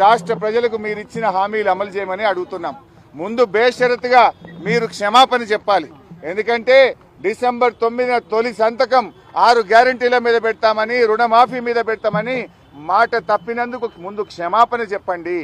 రాష్ట్ర ప్రజలకు మీరు ఇచ్చిన హామీలు అమలు చేయమని అడుగుతున్నాం. ముందు బేషరతుగా మీరు క్షమాపణ చెప్పాలి. ఎందుకంటే డిసెంబర్ 9న తొలి సంతకం 6 గ్యారంటీల మీద పెడతామని, రుణమాఫీ మీద పెడతామని మాట తప్పినందుకు ముందు క్షమాపణ చెప్పండి.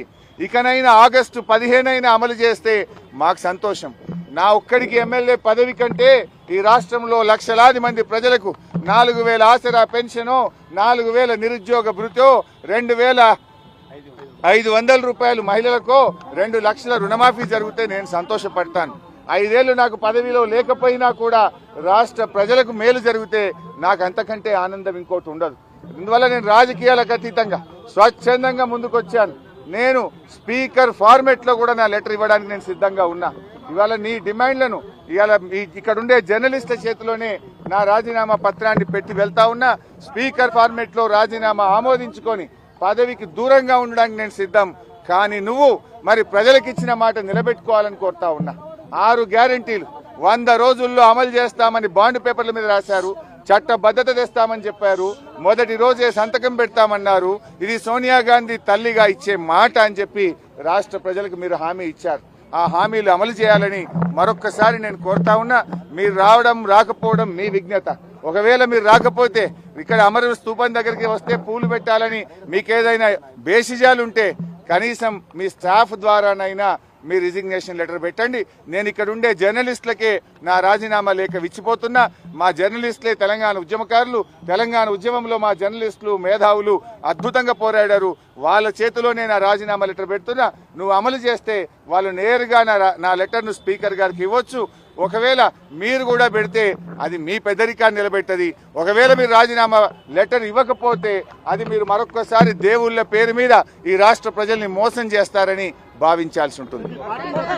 ఇకనైనా ఆగస్టు 15 అమలు చేస్తే మాకు సంతోషం. నా ఒక్కడికి ఎమ్మెల్యే పదవి కంటే ఈ రాష్ట్రంలో లక్షలాది మంది ప్రజలకు 4000 ఆసరా పెన్షనో, 4000 నిరుద్యోగ భృతో, 2500 రూపాయలు మహిళలకో, 2 లక్షల రుణమాఫీ జరిగితే నేను సంతోషపడతాను. 5 ఏళ్లు నాకు పదవిలో లేకపోయినా కూడా రాష్ట్ర ప్రజలకు మేలు జరిగితే నాకు అంతకంటే ఆనందం ఇంకోటి ఉండదు. ఇందువల్ల నేను రాజకీయాలకు అతీతంగా స్వచ్ఛందంగా ముందుకొచ్చాను. నేను స్పీకర్ ఫార్మెట్ లో కూడా నా లెటర్ ఇవ్వడానికి నేను సిద్ధంగా ఉన్నా. ఇవాళ నీ డిమాండ్లను ఇవాళ ఇక్కడ ఉండే జర్నలిస్టుల చేతిలోనే నా రాజీనామా పత్రాన్ని పెట్టి వెళ్తా ఉన్నా. స్పీకర్ ఫార్మెట్ లో రాజీనామా ఆమోదించుకొని పదవికి దూరంగా ఉండడానికి నేను సిద్ధం. కానీ నువ్వు మరి ప్రజలకు ఇచ్చిన మాట నిలబెట్టుకోవాలని కోరుతా ఉన్నా. 6 గ్యారంటీలు 100 రోజుల్లో అమలు చేస్తామని బాండ్ పేపర్ల మీద రాశారు. చట్టబద్ధత తెస్తామని చెప్పారు. మొదటి రోజే సంతకం పెడతామన్నారు. ఇది సోనియా గాంధీ తల్లిగా ఇచ్చే మాట అని చెప్పి రాష్ట్ర ప్రజలకు మీరు హామీ ఇచ్చారు. ఆ హామీలు అమలు చేయాలని మరొక్కసారి నేను కోరుతా ఉన్నా. మీరు రావడం రాకపోవడం మీ విజ్ఞత. ఒకవేళ మీరు రాకపోతే ఇక్కడ అమర స్తూపం దగ్గరికి వస్తే పూలు పెట్టాలని మీకేదైనా బేసిజాలుంటే కనీసం మీ స్టాఫ్ ద్వారానైనా మీ రిజిగ్నేషన్ లెటర్ పెట్టండి. నేను ఇక్కడ ఉండే జర్నలిస్టులకే నా రాజీనామా లేఖ ఇచ్చిపోతున్నా. మా జర్నలిస్టులే తెలంగాణ ఉద్యమకారులు. తెలంగాణ ఉద్యమంలో మా జర్నలిస్టులు మేధావులు అద్భుతంగా పోరాడారు. వాళ్ళ చేతిలోనే నా రాజీనామా లెటర్ పెడుతున్నా. నువ్వు అమలు చేస్తే వాళ్ళు నేరుగా నా లెటర్ను స్పీకర్ గారికి ఇవ్వచ్చు. ఒకవేళ మీరు కూడా పెడితే అది మీ పెద్దరికాన్ని నిలబెట్టది. ఒకవేళ మీరు రాజీనామా లెటర్ ఇవ్వకపోతే అది మీరు మరొక్కసారి దేవుళ్ళ పేరు మీద ఈ రాష్ట్ర ప్రజల్ని మోసం చేస్తారని భావించాల్సి ఉంటుంది.